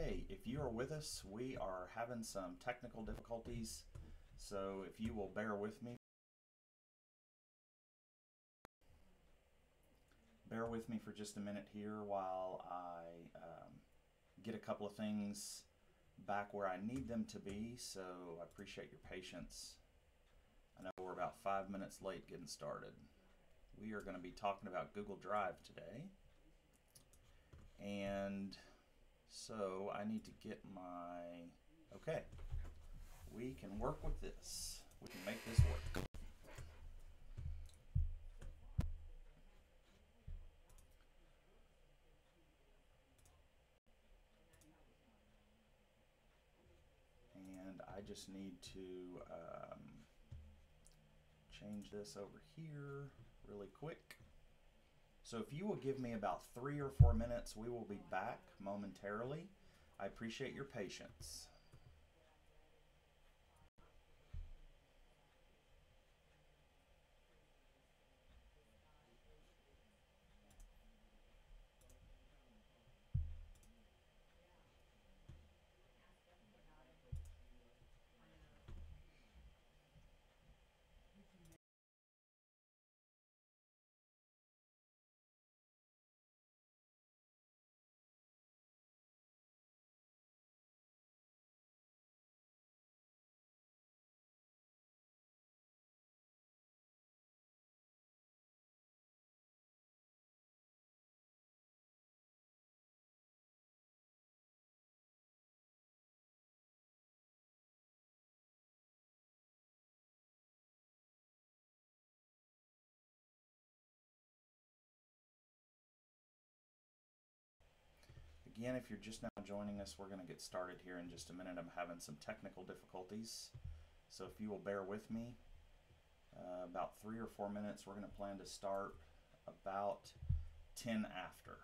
Okay, if you are with us, we are having some technical difficulties, so if you will bear with me. Bear with me for just a minute here while I get a couple of things back where I need them to be, so I appreciate your patience. I know we're about 5 minutes late getting started. We are going to be talking about Google Drive today, and so I need to get my, okay, we can work with this. We can make this work. And I just need to change this over here really quick. So if you will give me about 3 or 4 minutes, we will be back momentarily. I appreciate your patience. Again, if you're just now joining us, we're going to get started here in just a minute. I'm having some technical difficulties, so if you will bear with me, about 3 or 4 minutes, we're going to plan to start about 10 after.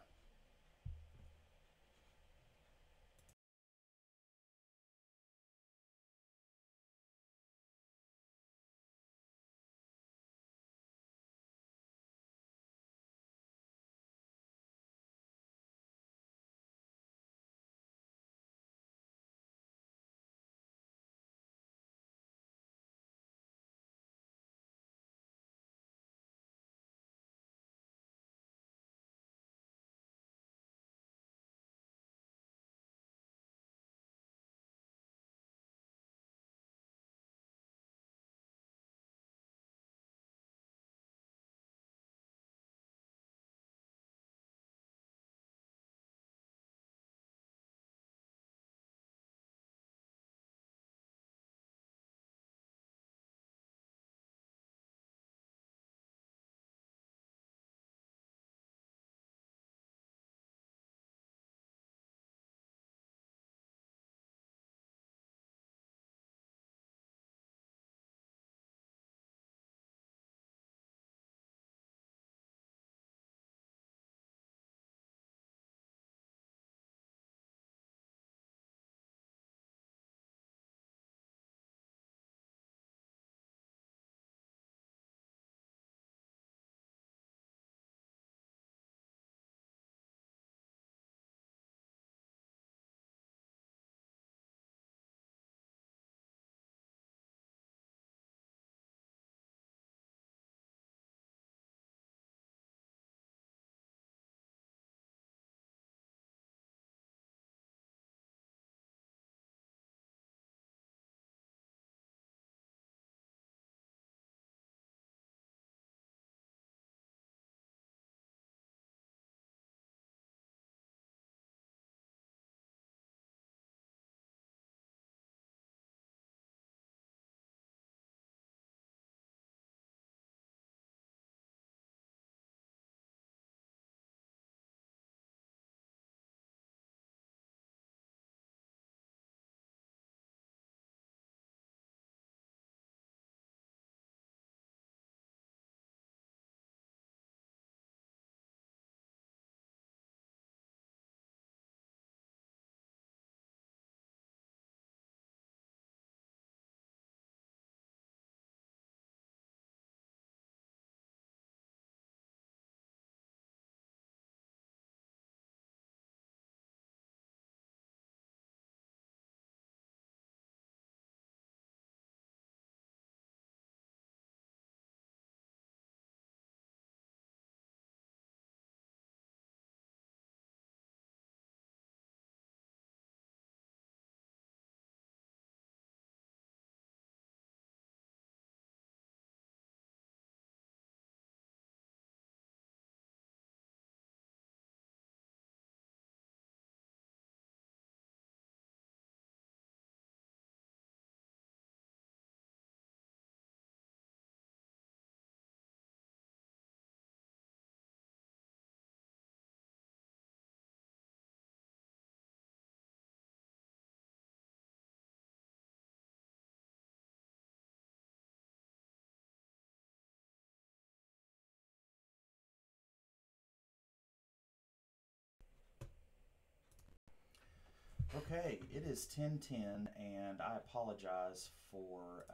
Okay, it is 10:10, and I apologize for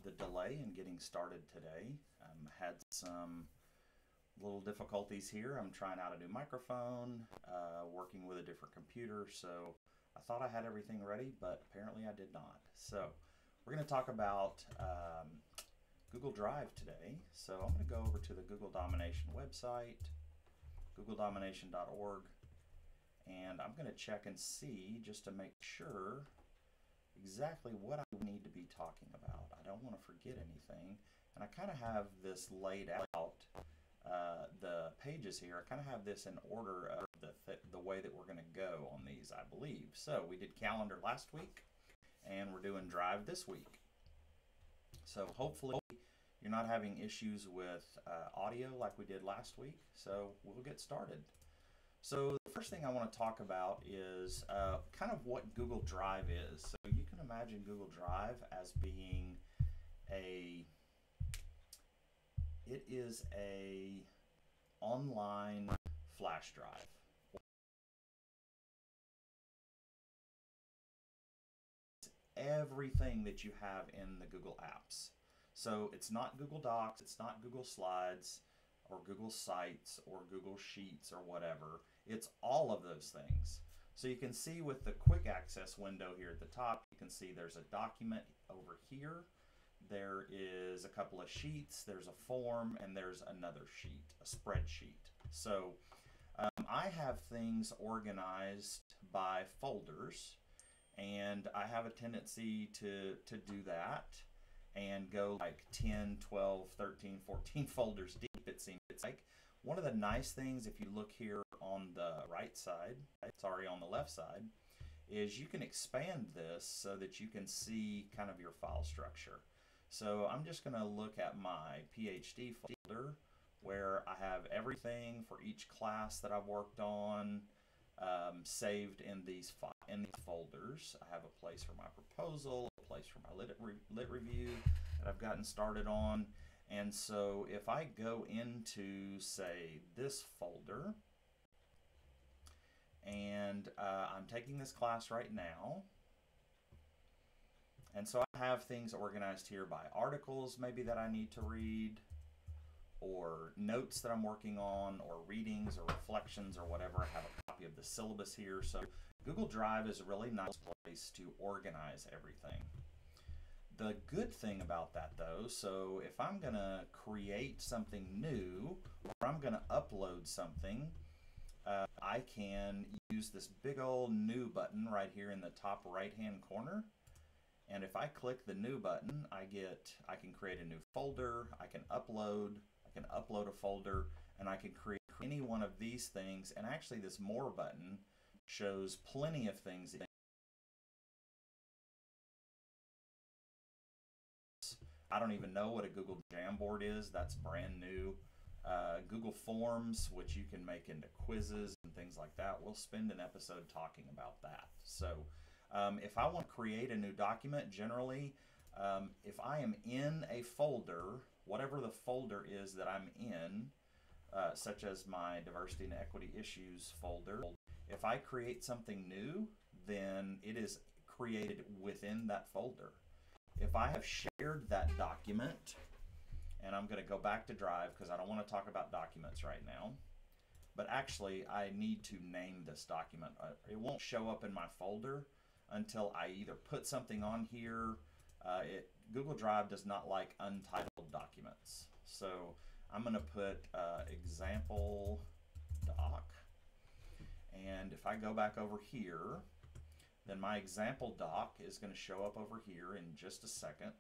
the delay in getting started today. Had some little difficulties here. I'm trying out a new microphone, working with a different computer, so I thought I had everything ready, but apparently I did not. So we're going to talk about Google Drive today. So I'm going to go over to the Google Domination website, googledomination.org. And I'm going to check and see just to make sure exactly what I need to be talking about. I don't want to forget anything. And I kind of have this laid out, the pages here. I kind of have this in order of the way that we're going to go on these, I believe. So we did calendar last week, and we're doing Drive this week. So hopefully you're not having issues with audio like we did last week. So we'll get started. So the first thing I want to talk about is kind of what Google Drive is. So you can imagine Google Drive as being it is a online flash drive. Everything that you have in the Google apps. So it's not Google Docs, it's not Google Slides, or Google Sites, or Google Sheets, or whatever. It's all of those things. So you can see with the quick access window here at the top, you can see there's a document over here. There is a couple of sheets, there's a form, and there's another sheet, a spreadsheet. So I have things organized by folders, and I have a tendency to do that and go like 10, 12, 13, 14 folders deep, it seems like. One of the nice things, if you look here on the right side, on the left side, is you can expand this so that you can see kind of your file structure. So I'm just going to look at my PhD folder where I have everything for each class that I've worked on saved in these folders. I have a place for my proposal, a place for my lit review that I've gotten started on. And so if I go into, say, this folder, and I'm taking this class right now, and so I have things organized here by articles maybe that I need to read, or notes that I'm working on, or readings or reflections or whatever. I have a copy of the syllabus here. So Google Drive is a really nice place to organize everything. The good thing about that, though, so if I'm going to create something new, or I'm going to upload something, I can use this big old new button right here in the top right-hand corner. And if I click the new button, I can create a new folder, I can upload a folder, and I can create any one of these things. And actually this more button shows plenty of things. I don't even know what a Google Jamboard is. That's brand new. Google Forms, which you can make into quizzes and things like that. We'll spend an episode talking about that. So if I want to create a new document, generally, if I am in a folder, whatever the folder is that I'm in, such as my Diversity and Equity Issues folder, if I create something new, then it is created within that folder. If I have shared that document, and I'm going to go back to Drive because I don't want to talk about documents right now, but actually I need to name this document. It won't show up in my folder until I either put something on here. Google Drive does not like untitled documents. So I'm going to put example doc, and if I go back over here, then my example doc is going to show up over here in just a second.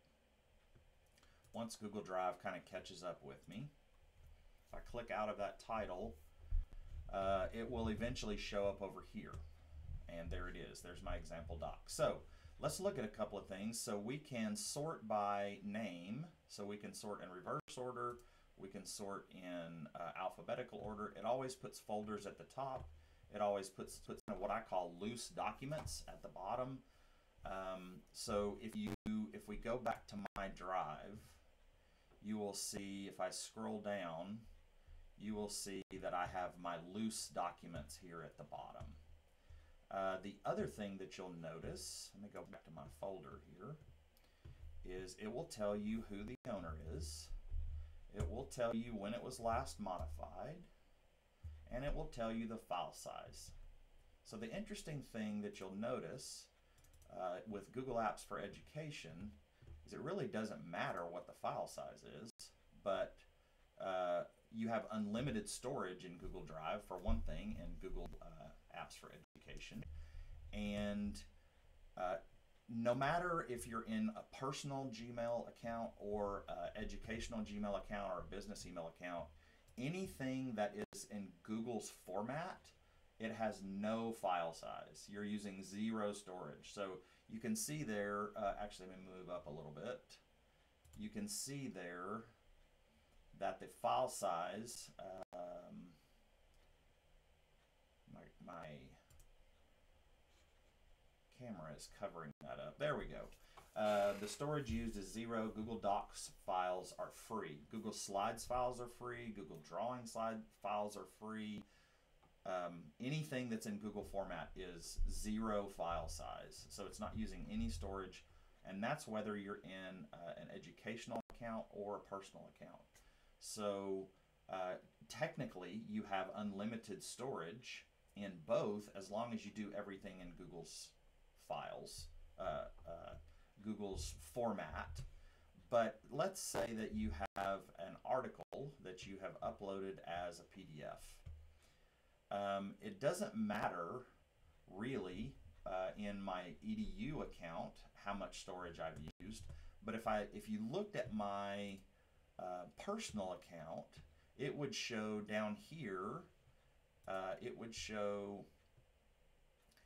Once Google Drive kind of catches up with me, if I click out of that title, it will eventually show up over here. And there it is. There's my example doc. So let's look at a couple of things. So we can sort by name. So we can sort in reverse order. We can sort in alphabetical order. It always puts folders at the top. It always puts what I call loose documents at the bottom. So if we go back to my Drive, you will see, if I scroll down, you will see that I have my loose documents here at the bottom. The other thing that you'll notice, let me go back to my folder here, is it will tell you who the owner is. It will tell you when it was last modified, and it will tell you the file size. So the interesting thing that you'll notice with Google Apps for Education is it really doesn't matter what the file size is, but you have unlimited storage in Google Drive for one thing, in Google Apps for Education. And no matter if you're in a personal Gmail account or educational Gmail account or a business email account, anything that is in Google's format, it has no file size. You're using 0 storage. So you can see there, actually let me move up a little bit. You can see there that the file size, my camera is covering that up. There we go. The storage used is 0. Google Docs files are free. Google Slides files are free. Google Drawing slide files are free. Anything that's in Google format is 0 file size. So it's not using any storage, and that's whether you're in an educational account or a personal account. So technically you have unlimited storage in both, as long as you do everything in Google's files, Google's format. But let's say that you have an article that you have uploaded as a PDF. It doesn't matter really in my EDU account how much storage I've used, but if you looked at my personal account, it would show down here, it would show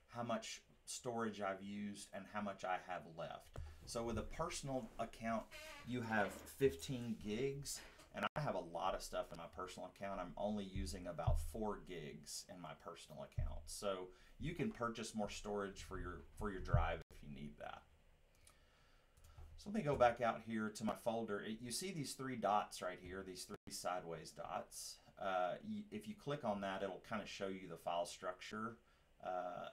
how much storage I've used and how much I have left. So with a personal account, you have 15 gigs, and I have a lot of stuff in my personal account. I'm only using about 4 gigs in my personal account. So you can purchase more storage for your drive if you need that. So let me go back out here to my folder. You see these 3 dots right here, these 3 sideways dots. If you click on that, it'll kind of show you the file structure.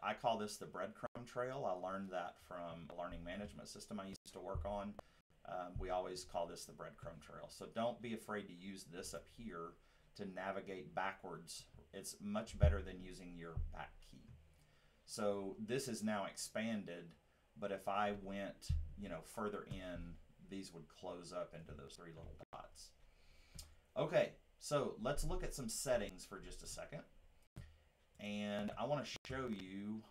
I call this the breadcrumb trail. I learned that from a learning management system I used to work on. We always call this the breadcrumb trail. So don't be afraid to use this up here to navigate backwards. It's much better than using your back key. So this is now expanded, but if I went, further in, these would close up into those 3 little dots. Okay, so let's look at some settings for just a second. And I want to show you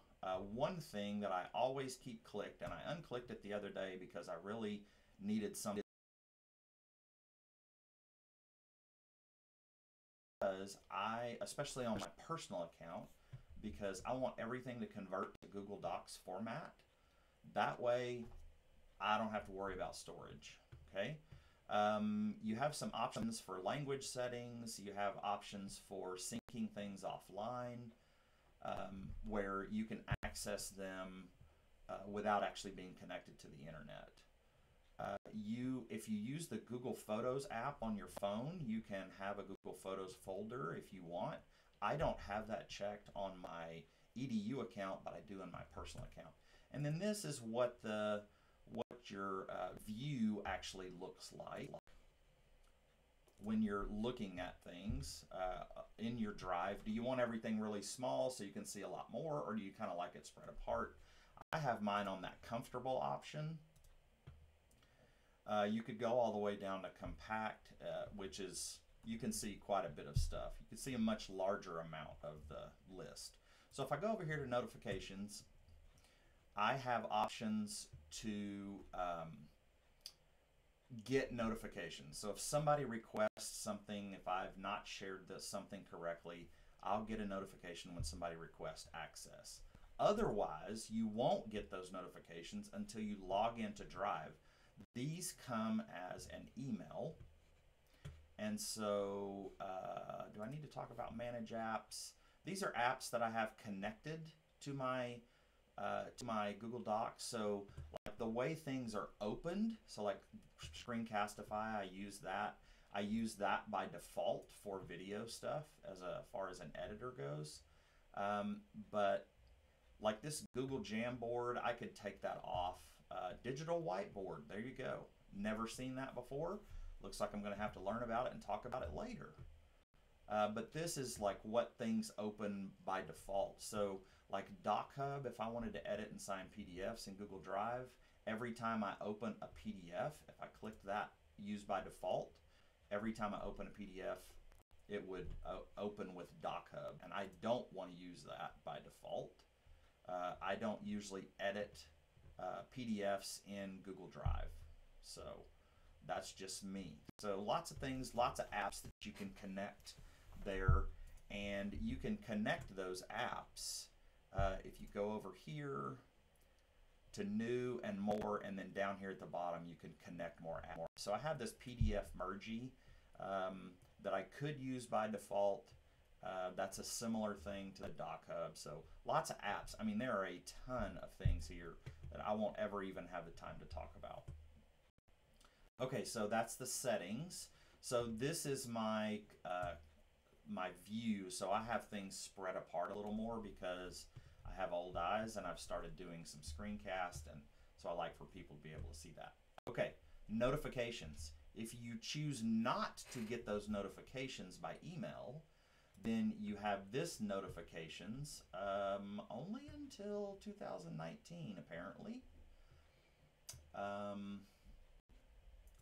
one thing that I always keep clicked, and I unclicked it the other day because I really needed something. Because especially on my personal account, because I want everything to convert to Google Docs format. That way, I don't have to worry about storage, okay? You have some options for language settings. You have options for syncing things offline, where you can access them without actually being connected to the internet. If you use the Google Photos app on your phone, you can have a Google Photos folder if you want. I don't have that checked on my EDU account, but I do in my personal account. And then this is what your view actually looks like when you're looking at things in your drive. Do you want everything really small so you can see a lot more, or do you kind of like it spread apart? I have mine on that comfortable option. You could go all the way down to compact, which is, you can see quite a bit of stuff. You can see a much larger amount of the list. So if I go over here to notifications, I have options to get notifications. So if somebody requests something, if I've not shared something correctly, I'll get a notification when somebody requests access. Otherwise, you won't get those notifications until you log into Drive. These come as an email. And so, do I need to talk about manage apps? These are apps that I have connected to my Google Docs. So like the way things are opened, so like Screencastify, I use that. I use that by default for video stuff as far as an editor goes. But Like this Google Jamboard, I could take that off. Digital whiteboard, there you go. Never seen that before. Looks like I'm going to have to learn about it and talk about it later. But this is like what things open by default. So like DocHub, if I wanted to edit and sign PDFs in Google Drive, every time I open a PDF, if I click that use by default, every time I open a PDF, it would open with DocHub. And I don't want to use that by default. I don't usually edit PDFs in Google Drive. So that's just me. So lots of things, lots of apps that you can connect there, and you can connect those apps if you go over here to new and more, and then down here at the bottom you can connect more apps. So I have this PDF mergey that I could use by default. That's a similar thing to the DocHub. So lots of apps. I mean, there are a ton of things here that I won't ever even have the time to talk about. Okay, so that's the settings. So this is my my view. So I have things spread apart a little more because I have old eyes and I've started doing some screencast, and so I like for people to be able to see that. Okay, notifications. If you choose not to get those notifications by email, then you have this notifications only until 2019 apparently.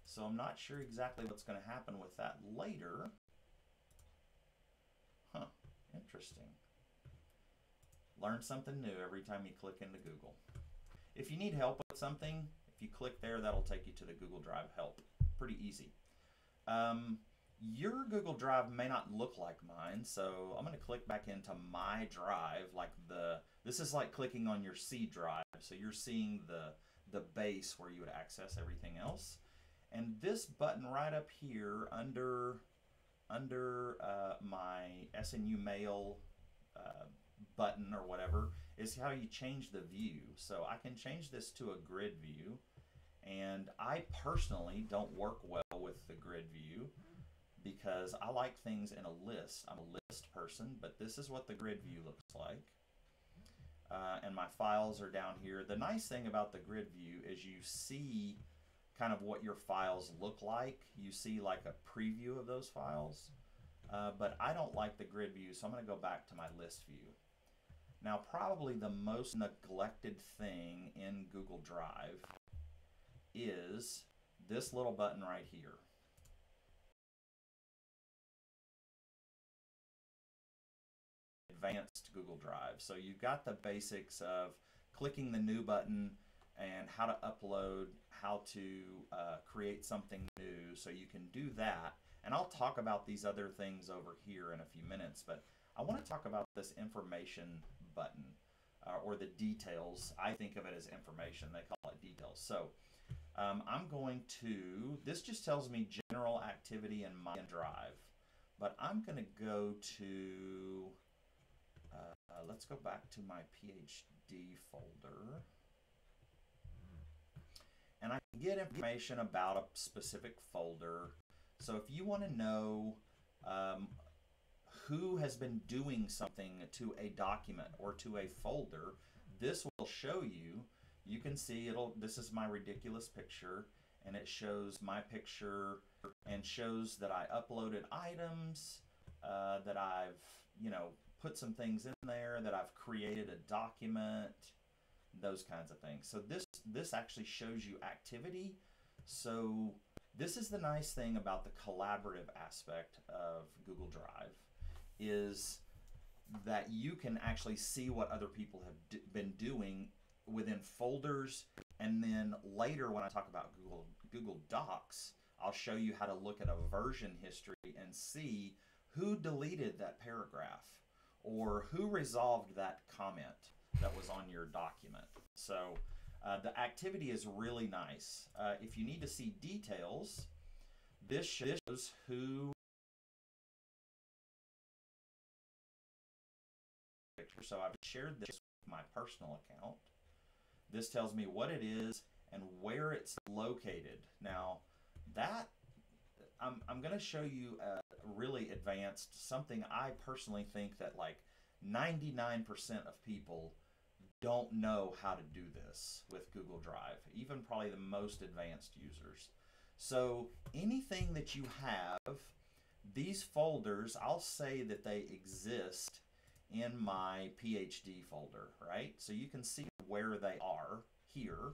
So I'm not sure exactly what's going to happen with that later. Huh, interesting. Learn something new every time you click into Google. If you need help with something, if you click there, that'll take you to the Google Drive help. Pretty easy. Your Google Drive may not look like mine, so I'm going to click back into my drive. This is like clicking on your C drive, so you're seeing the base where you would access everything else. And this button right up here under my SNU Mail button or whatever is how you change the view. So I can change this to a grid view, and I personally don't work well with the grid view because I like things in a list. I'm a list person, but this is what the grid view looks like. And my files are down here. The nice thing about the grid view is you see kind of what your files look like. You see like a preview of those files. But I don't like the grid view, so I'm going to go back to my list view. Now, probably the most neglected thing in Google Drive is this little button right here. Advanced Google Drive. So you've got the basics of clicking the new button and how to upload, how to create something new. So you can do that. And I'll talk about these other things over here in a few minutes, but I want to talk about this information button or the details. I think of it as information. They call it details. So I'm going to, this just tells me general activity in my drive, but I'm going to go to, let's go back to my PhD folder. And I can get information about a specific folder. So if you want to know who has been doing something to a document or to a folder, this will show you. You can see this is my ridiculous picture, and it shows my picture and shows that I uploaded items, that I've, put some things in there, that I've created a document, those kinds of things. So this actually shows you activity. So this is the nice thing about the collaborative aspect of Google Drive, is that you can actually see what other people have been doing within folders. And then later when I talk about Google Docs, I'll show you how to look at a version history and see who deleted that paragraph or who resolved that comment that was on your document. So the activity is really nice. If you need to see details, this shows who. So I've shared this with my personal account. This tells me what it is and where it's located. Now that I'm going to show you a really advanced, something I personally think that like 99% of people don't know how to do this with Google Drive, even probably the most advanced users. So anything that you have, these folders, I'll say that they exist in my PhD folder, right? So you can see where they are here,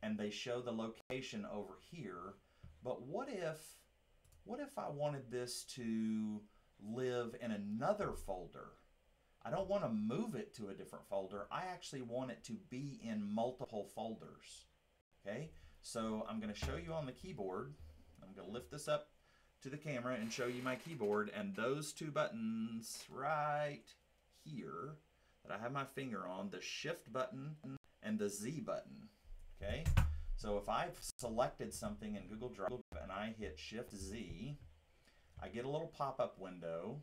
and they show the location over here. But what if I wanted this to live in another folder? I don't want to move it to a different folder. I actually want it to be in multiple folders. Okay, so I'm going to show you on the keyboard. I'm going to lift this up to the camera and show you my keyboard, and those two buttons right here that I have my finger on, the Shift button and the Z button. Okay, so if I've selected something in Google Drive and I hit Shift Z, I get a little pop-up window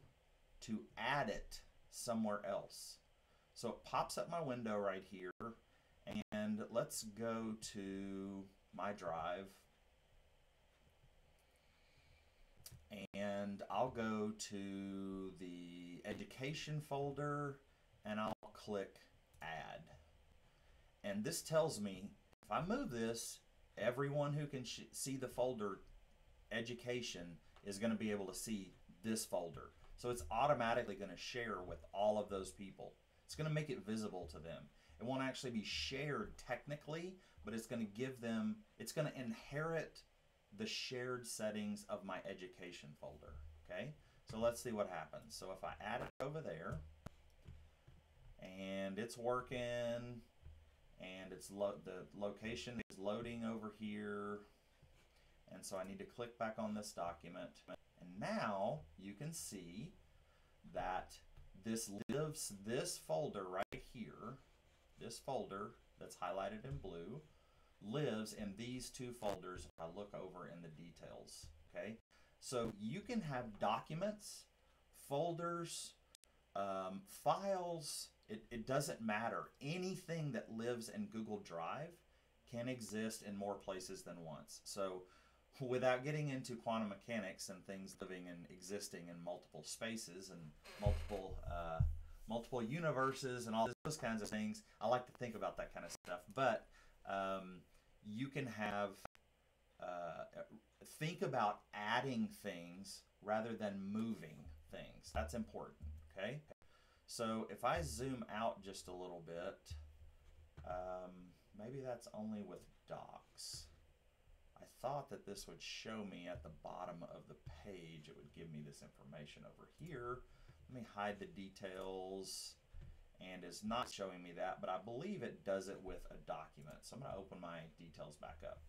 to add it somewhere else. So it pops up my window right here, and let's go to my drive, and I'll go to the education folder and I'll click add. And this tells me if I move this, everyone who can see the folder education is going to be able to see this folder. So it's automatically going to share with all of those people. It's going to make it visible to them. It won't actually be shared technically, but it's going to give them, it's going to inherit the shared settings of my education folder. Okay, so let's see what happens. So if I add it over there, and it's working, and it's the location is loading over here, and so I need to click back on this document, and now you can see that this lives, this folder right here, this folder that's highlighted in blue, lives in these two folders if I look over in the details. Okay, so you can have documents, folders, files, it doesn't matter. Anything that lives in Google Drive can exist in more places than once. So without getting into quantum mechanics and things living and existing in multiple spaces and multiple universes and all those kinds of things, I like to think about that kind of stuff. But you can have think about adding things rather than moving things. That's important. Okay, so if I zoom out just a little bit, maybe that's only with docs. I thought that this would show me at the bottom of the page, it would give me this information over here. Let me hide the details, and it's not showing me that, but I believe it does it with a document. So I'm going to open my details back up.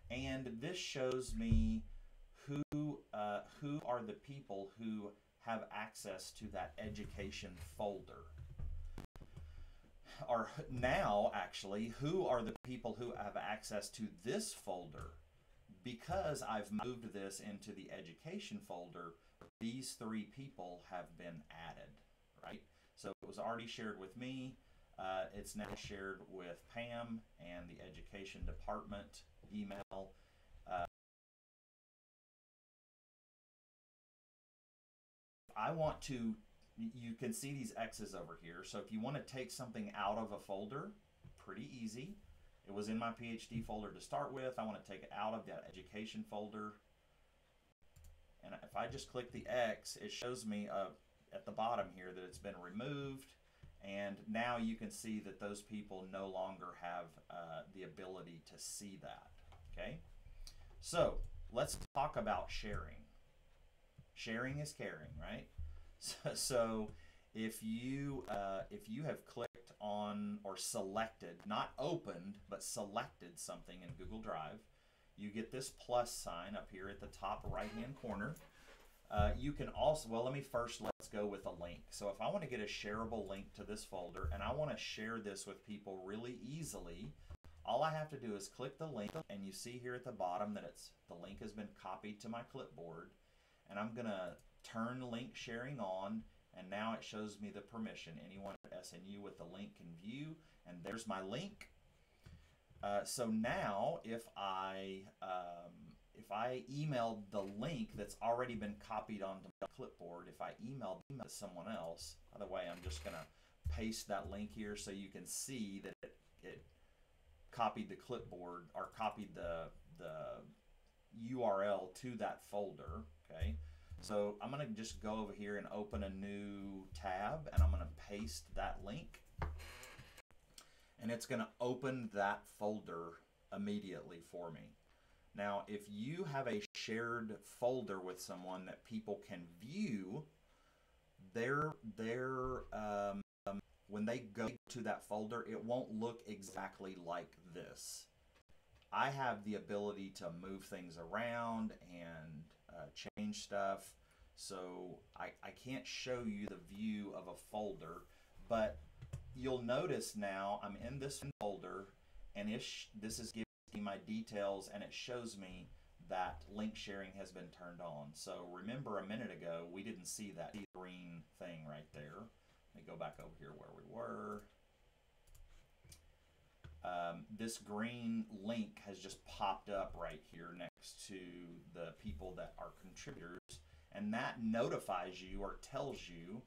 And this shows me who are the people who have access to that education folder. Or now, actually, who are the people who have access to this folder? Because I've moved this into the education folder, these three people have been added, right? So it was already shared with me. It's now shared with Pam and the education department email. I want to, you can see these X's over here. So if you want to take something out of a folder, pretty easy. It was in my PhD folder to start with. I want to take it out of that education folder. And if I just click the X, it shows me at the bottom here that it's been removed. And now you can see that those people no longer have the ability to see that. Okay, so let's talk about sharing. Sharing is caring, right? So if you have clicked on or selected, not opened, but selected something in Google Drive, you get this plus sign up here at the top right-hand corner. You can also, well, let's go with a link. So if I want to get a shareable link to this folder and I want to share this with people really easily, all I have to do is click the link, and you see here at the bottom that the link has been copied to my clipboard, and I'm going to turn link sharing on, and now it shows me the permission. Anyone at SNU with the link can view, and there's my link. So now if I emailed the link that's already been copied onto my clipboard, if I emailed it to someone else, by the way, I'm just going to paste that link here so you can see that it copied the clipboard or copied the URL to that folder. Okay, so I'm going to just go over here and open a new tab, and I'm going to paste that link, and it's going to open that folder immediately for me. Now, if you have a shared folder with someone that people can view, when they go to that folder, it won't look exactly like this. I have the ability to move things around and change stuff, so I can't show you the view of a folder, but you'll notice now I'm in this folder, and this is giving me my details, and it shows me that link sharing has been turned on. So remember, a minute ago we didn't see that green thing right there. Let me go back over here where we were. This green link has just popped up right here next to the people that are contributors, and that notifies you, or tells you,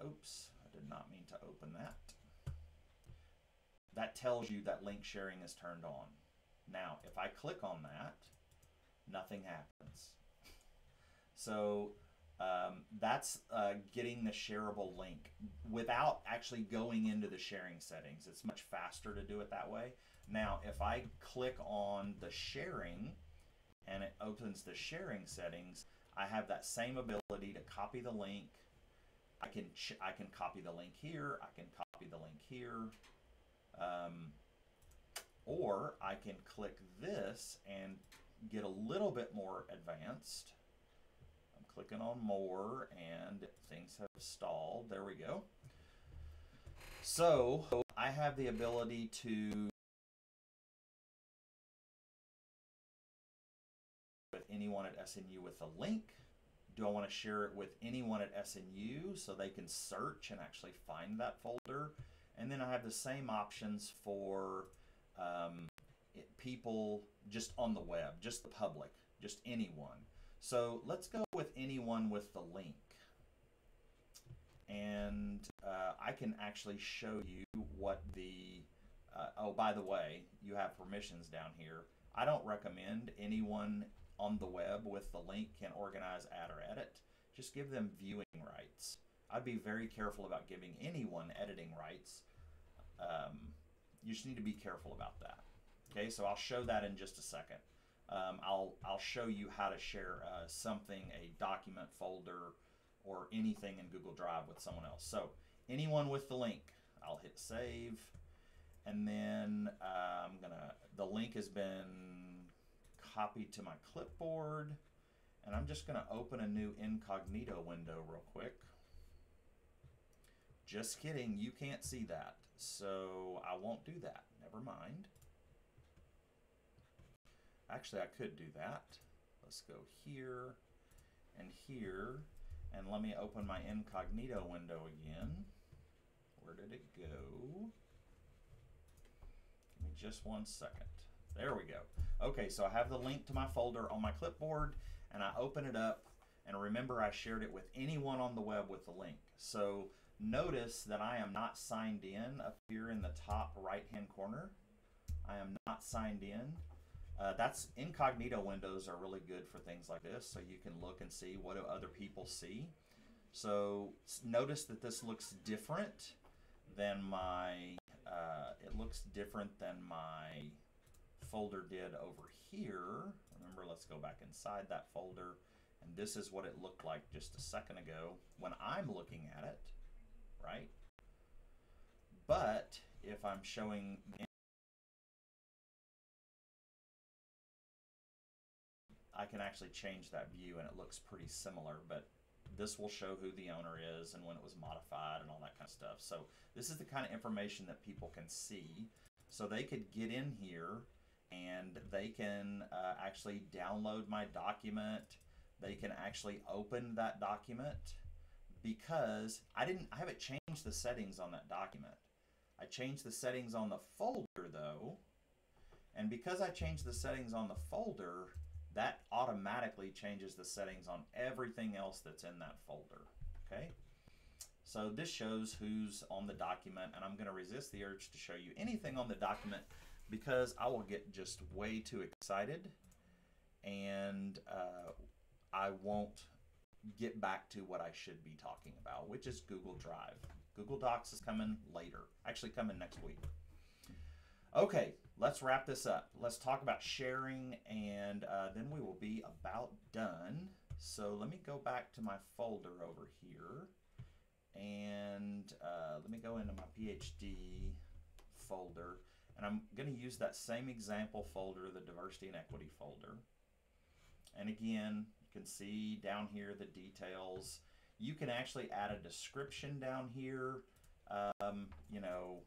oops, I did not mean to open that. That tells you that link sharing is turned on. Now, if I click on that, nothing happens. So that's getting the shareable link without actually going into the sharing settings. It's much faster to do it that way. Now, if I click on the sharing and it opens the sharing settings, I have that same ability to copy the link. I can copy the link here. I can copy the link here. Or I can click this and get a little bit more advanced. I'm clicking on more, and things have stalled. There we go. So I have the ability to with anyone at SNU with a link. Do I want to share it with anyone at SNU so they can search and actually find that folder? And then I have the same options for people just on the web, just the public, just anyone. So let's go with anyone with the link. And I can actually show you what the, oh, by the way, you have permissions down here. I don't recommend anyone on the web with the link can organize, add, or edit. Just give them viewing rights. I'd be very careful about giving anyone editing rights. You just need to be careful about that. Okay, so I'll show that in just a second. I'll show you how to share something, a document, folder, or anything in Google Drive with someone else. So anyone with the link, I'll hit save, and then the link has been copied to my clipboard, and I'm just gonna open a new incognito window real quick. Just kidding, you can't see that, so I won't do that. Never mind. Actually, I could do that. Let's go here and here, and let me open my incognito window again. Where did it go? Give me just 1 second. There we go. Okay, so I have the link to my folder on my clipboard, and I open it up, and remember I shared it with anyone on the web with the link. So notice that I am not signed in up here in the top right-hand corner. I am not signed in. That's incognito windows are really good for things like this, so you can look and see what do other people see. So notice that this looks different than my folder did over here. Remember, let's go back inside that folder, and this is what it looked like just a second ago when I'm looking at it, right? But if I'm showing I can actually change that view, and it looks pretty similar, but this will show who the owner is and when it was modified and all that kind of stuff. So this is the kind of information that people can see. So they could get in here and they can actually download my document. They can actually open that document, because I haven't changed the settings on that document. I changed the settings on the folder though, and because I changed the settings on the folder, that automatically changes the settings on everything else that's in that folder. Okay, So this shows who's on the document, and I'm going to resist the urge to show you anything on the document because I will get just way too excited, and I won't get back to what I should be talking about, which is Google Drive. Google Docs is coming later, actually coming next week. Okay, let's wrap this up. Let's talk about sharing, and then we will be about done. So let me go back to my folder over here, and let me go into my PhD folder, and I'm going to use that same example folder, the diversity and equity folder. And again, you can see down here the details. You can actually add a description down here, you know,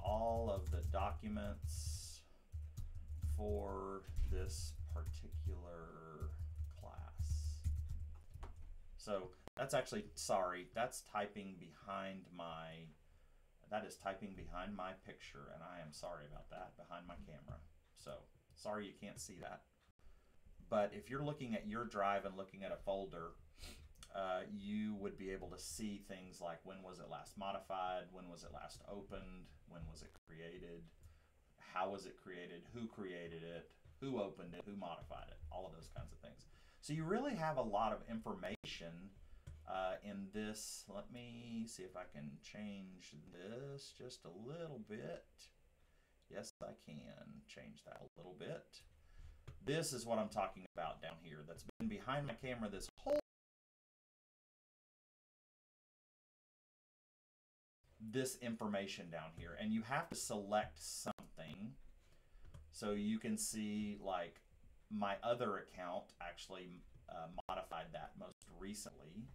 all of the documents for this particular class. So that's actually, sorry, that's typing behind my, that is typing behind my picture, and I am sorry about that, behind my camera. So sorry you can't see that. But if you're looking at your drive and looking at a folder, you would be able to see things like when was it last modified, when was it last opened, when was it created, how was it created, who created it, who opened it, who modified it, all of those kinds of things. So you really have a lot of information in this. Let me see if I can change this just a little bit. Yes, I can change that a little bit. This is what I'm talking about down here that's been behind my camera this whole this information down here, and you have to select something. So you can see like my other account actually modified that most recently.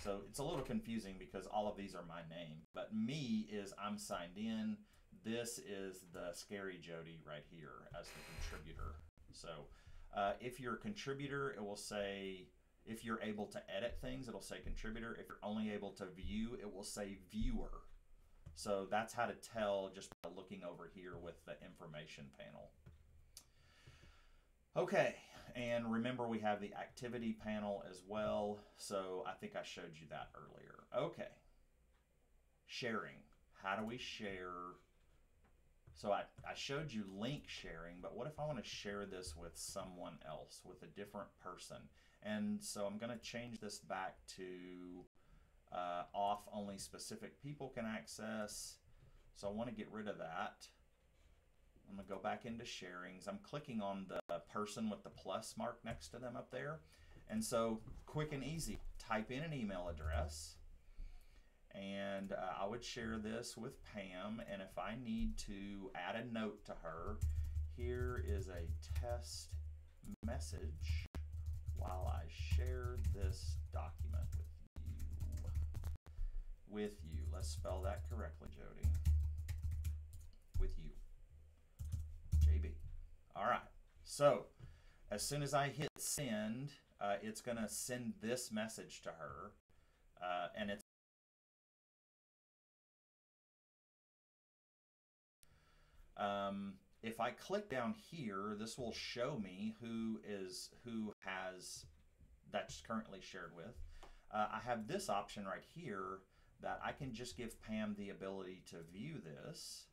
So it's a little confusing because all of these are my name, but me is I'm signed in. This is the Scary Jody right here as the contributor. So if you're a contributor, it will say, if you're able to edit things, it'll say contributor. If you're only able to view, it will say viewer. So that's how to tell just by looking over here with the information panel. Okay, and remember we have the activity panel as well. So I think I showed you that earlier. Okay, sharing. How do we share? So I showed you link sharing, but what if I want to share this with someone else, with a different person? And so I'm going to change this back to off, only specific people can access. So I want to get rid of that. I'm going to go back into sharings. I'm clicking on the person with the plus mark next to them up there. And so quick and easy, type in an email address. And I would share this with Pam, and if I need to add a note to her, here is a test message while I share this document with you. Let's spell that correctly, Jody. With you. JB. All right. So as soon as I hit send, it's going to send this message to her, and it's if I click down here, this will show me who has that's currently shared with. I have this option right here that I can just give Pam the ability to view this.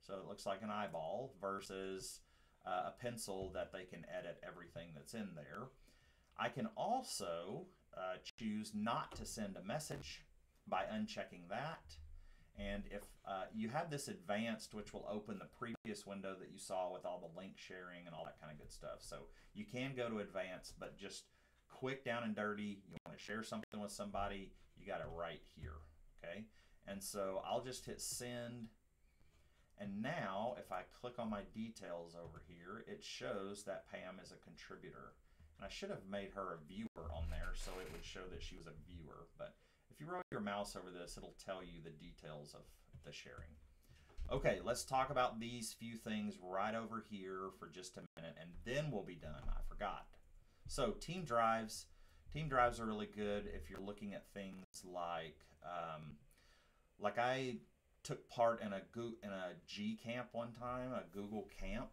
So it looks like an eyeball versus a pencil that they can edit everything that's in there. I can also choose not to send a message by unchecking that. And if you have this advanced, which will open the previous window that you saw with all the link sharing and all that kind of good stuff. So you can go to advanced, but just quick down and dirty, you want to share something with somebody, you got it right here, okay? And so I'll just hit send. And now if I click on my details over here, it shows that Pam is a contributor. And I should have made her a viewer on there so it would show that she was a viewer, but if you roll your mouse over this, it'll tell you the details of the sharing. Okay, let's talk about these few things right over here for just a minute, and then we'll be done. I forgot. So team drives. Team drives are really good if you're looking at things like I took part in a G camp one time, a Google camp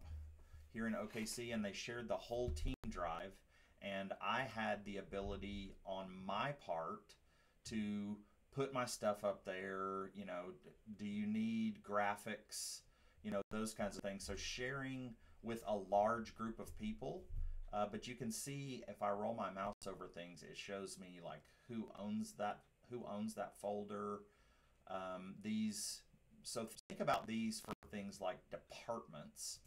here in OKC, and they shared the whole team drive, and I had the ability on my part to put my stuff up there. You know, do you need graphics? You know, those kinds of things. So sharing with a large group of people. But you can see if I roll my mouse over things, it shows me like who owns that folder. So think about these for things like departments.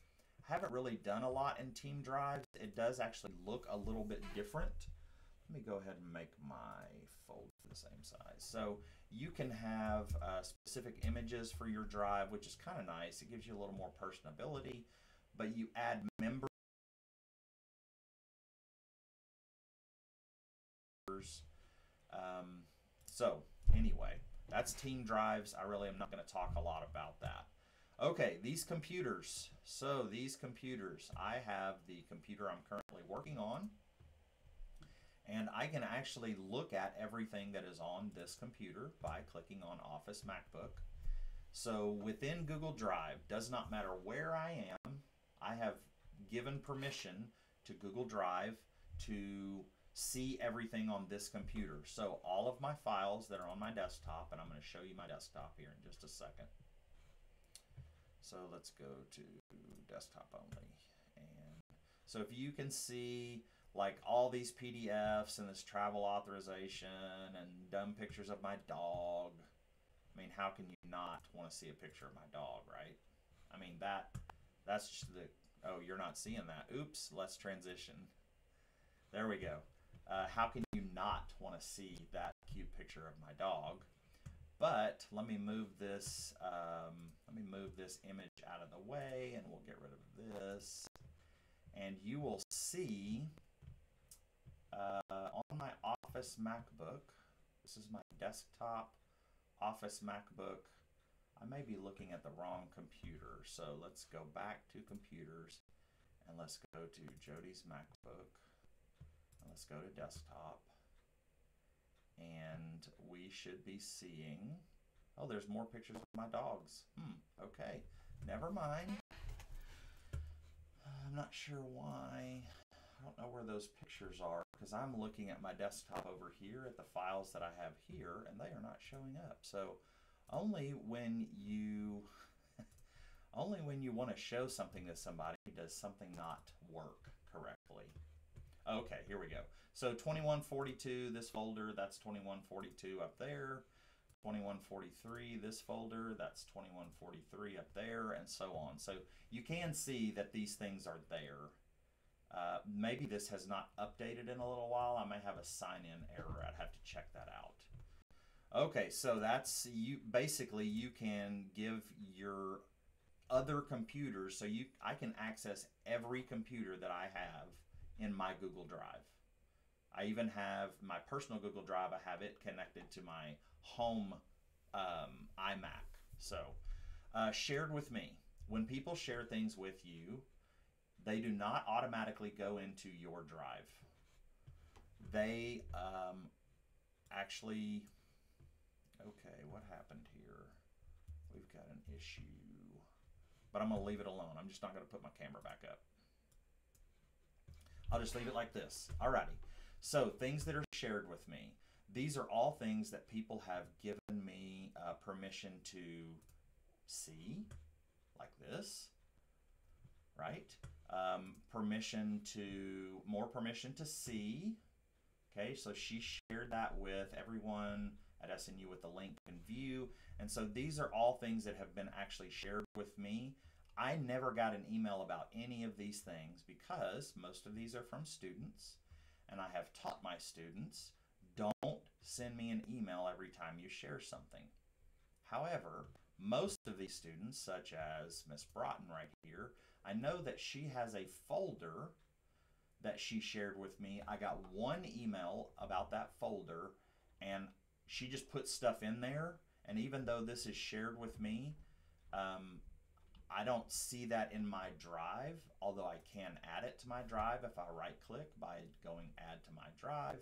I haven't really done a lot in Team Drive. It does actually look a little bit different. Let me go ahead and make my folder the same size. So you can have specific images for your drive, which is kind of nice. It gives you a little more personability, but you add members. So anyway, that's Team Drives. I really am not going to talk a lot about that. Okay, these computers. So these computers, I have the computer I'm currently working on, and I can actually look at everything that is on this computer by clicking on Office MacBook. So within Google Drive, does not matter where I am, I have given permission to Google Drive to see everything on this computer. So all of my files that are on my desktop, and I'm going to show you my desktop here in just a second. So let's go to desktop only. And so if you can see like all these PDFs and this travel authorization and dumb pictures of my dog, I mean, how can you not want to see a picture of my dog, right? I mean, that's just the, oh, you're not seeing that. Oops, let's transition. There we go. How can you not want to see that cute picture of my dog? But let me move this. Image out of the way, and we'll get rid of this. And you will see on my Office MacBook. This is my desktop Office MacBook. I may be looking at the wrong computer, so let's go back to computers, and let's go to Jody's MacBook. Let's go to desktop, and we should be seeing, oh, there's more pictures of my dogs. Okay, never mind. I'm not sure why. I don't know where those pictures are, because I'm looking at my desktop over here at the files that I have here, and they are not showing up. So only when you want to show something to somebody does something not work correctly. Okay, here we go. So 2142, this folder, that's 2142 up there. 2143, this folder, that's 2143 up there, and so on. So you can see that these things are there. Maybe this has not updated in a little while. I may have a sign-in error. I'd have to check that out. Okay, so that's you. Basically, you can give your other computers, so I can access every computer that I have in my Google Drive. I even have my personal Google Drive. I have it connected to my home iMac. So shared with me. When people share things with you, they do not automatically go into your drive. They actually, okay, what happened here? We've got an issue, but I'm going to leave it alone. I'm just not going to put my camera back up. I'll just leave it like this. Alrighty. So things that are shared with me. These are all things that people have given me permission to see, like this, right? More permission to see. Okay, so she shared that with everyone at SNU with the link and view. And so these are all things that have been actually shared with me. I never got an email about any of these things because most of these are from students, and I have taught my students, don't send me an email every time you share something. However, most of these students, such as Miss Broughton right here, I know that she has a folder that she shared with me. I got one email about that folder, and she just put stuff in there, and even though this is shared with me, I don't see that in my drive, although I can add it to my drive if I right-click by going add to my drive.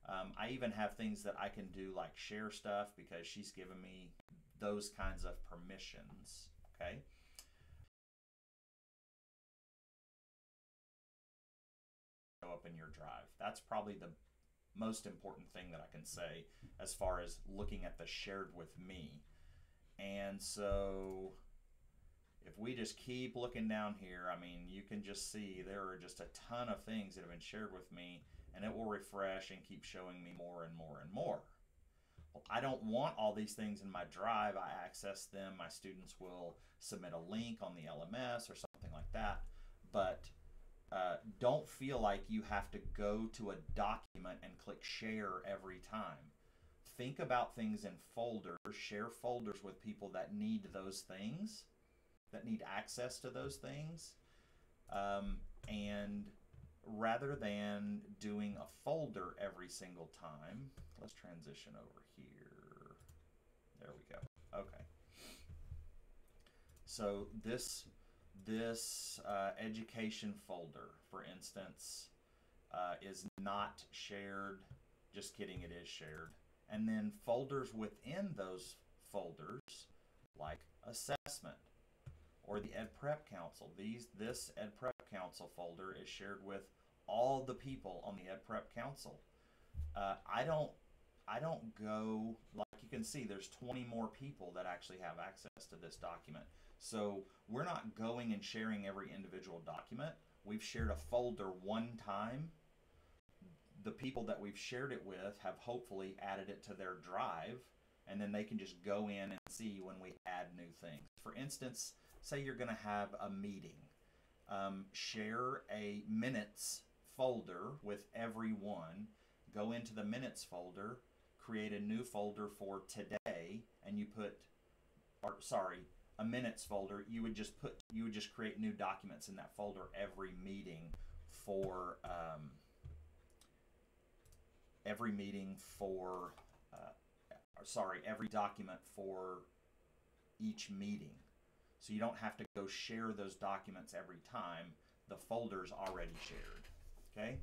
I even have things that I can do like share stuff because she's given me those kinds of permissions, okay? Show up in your drive. That's probably most important thing that I can say as far as looking at the shared with me. And so if we just keep looking down here, I mean, you can just see there are just a ton of things that have been shared with me, and it will refresh and keep showing me more and more and more. Well, I don't want all these things in my drive. I access them. My students will submit a link on the LMS or something like that. But don't feel like you have to go to a document and click share every time. Think about things in folders. Share folders with people that need those things, that need access to those things. And rather than doing a folder every single time, let's transition over here. There we go. Okay. So this education folder, for instance, is not shared. Just kidding, it is shared. And then folders within those folders, like assessment or the Ed Prep Council. This Ed Prep Council folder is shared with all the people on the Ed Prep Council. I don't go, like you can see, there's 20 more people that actually have access to this document. So we're not going and sharing every individual document. We've shared a folder one time. The people that we've shared it with have hopefully added it to their drive, and then they can just go in and see when we add new things. For instance, say you're going to have a meeting. Share a minutes folder with everyone. Go into the minutes folder, create a new folder for today, and you put, or sorry, a minutes folder. You would just create new documents in that folder every meeting for every document for each meeting. So you don't have to go share those documents every time. The folder's already shared. Okay?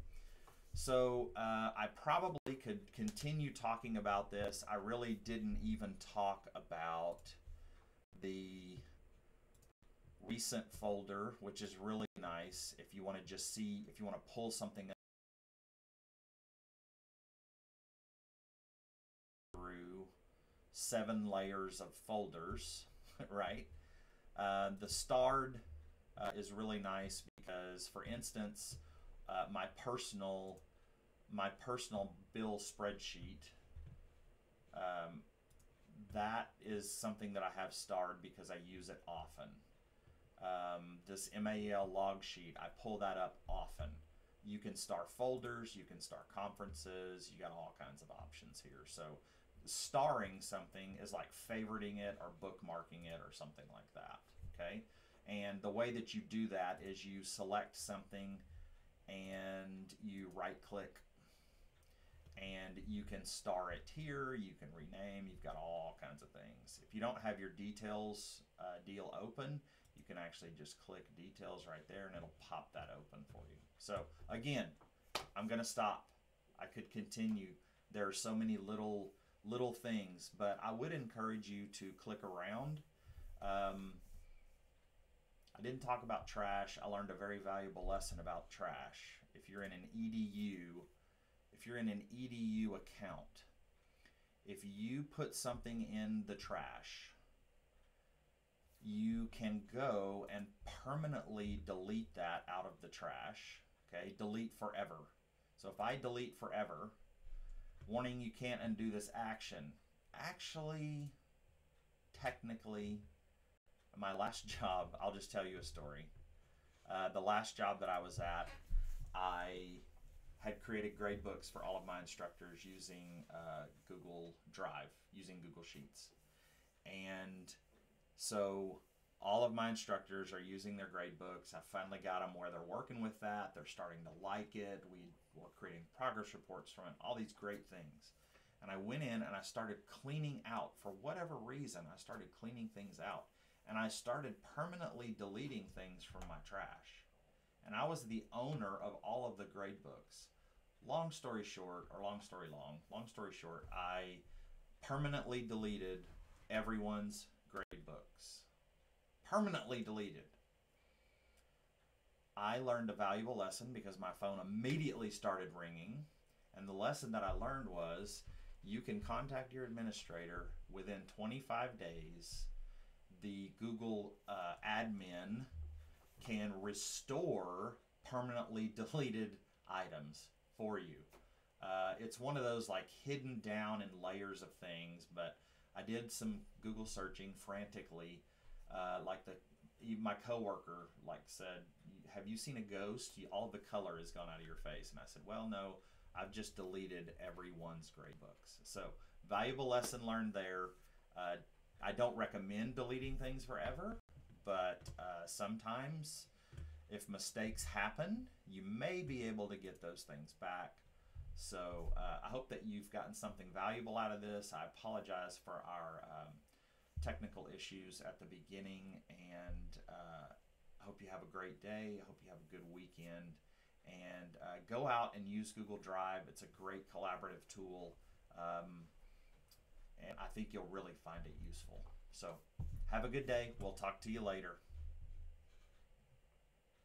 So I probably could continue talking about this. I really didn't even talk about the recent folder, which is really nice if you want to just see, if you want to pull something through 7 layers of folders, right? The starred is really nice because, for instance, my personal bill spreadsheet, that is something that I have starred because I use it often. This MAEL log sheet, I pull that up often. You can star folders, you can star conferences, you got all kinds of options here. So starring something is like favoriting it or bookmarking it or something like that, okay? And the way that you do that is you select something and you right click and you can star it here, you can rename, you've got all kinds of things. If you don't have your details deal open, you can actually just click details right there and it'll pop that open for you. So again, I'm gonna stop. I could continue. There are so many little things, but I would encourage you to click around. I didn't talk about trash. I learned a very valuable lesson about trash. If you're in an EDU account, if you put something in the trash, you can go and permanently delete that out of the trash, okay? Delete forever. So if I delete forever, warning, you can't undo this action. Actually, technically, my last job, I'll just tell you a story. The last job that I was at, I had created grade books for all of my instructors using Google Drive, using Google Sheets. And so all of my instructors are using their grade books. I finally got them where they're working with that. They're starting to like it. We were creating progress reports from it, all these great things. And I went in and I started cleaning out. For whatever reason, I started cleaning things out. And I started permanently deleting things from my trash. And I was the owner of all of the grade books. Long story short, I permanently deleted everyone's grade books. Permanently deleted. I learned a valuable lesson because my phone immediately started ringing And the lesson that I learned was you can contact your administrator within 25 days. The Google admin can restore permanently deleted items for you. It's one of those like hidden down in layers of things, but I did some Google searching frantically. My coworker said, "Have you seen a ghost? All the color has gone out of your face." And I said, "Well, no, I've just deleted everyone's grade books." So valuable lesson learned there. I don't recommend deleting things forever, but sometimes if mistakes happen, you may be able to get those things back. So I hope that you've gotten something valuable out of this. I apologize for our technical issues at the beginning, and I hope you have a great day. I hope you have a good weekend, and go out and use Google Drive. It's a great collaborative tool, and I think you'll really find it useful. So have a good day. We'll talk to you later.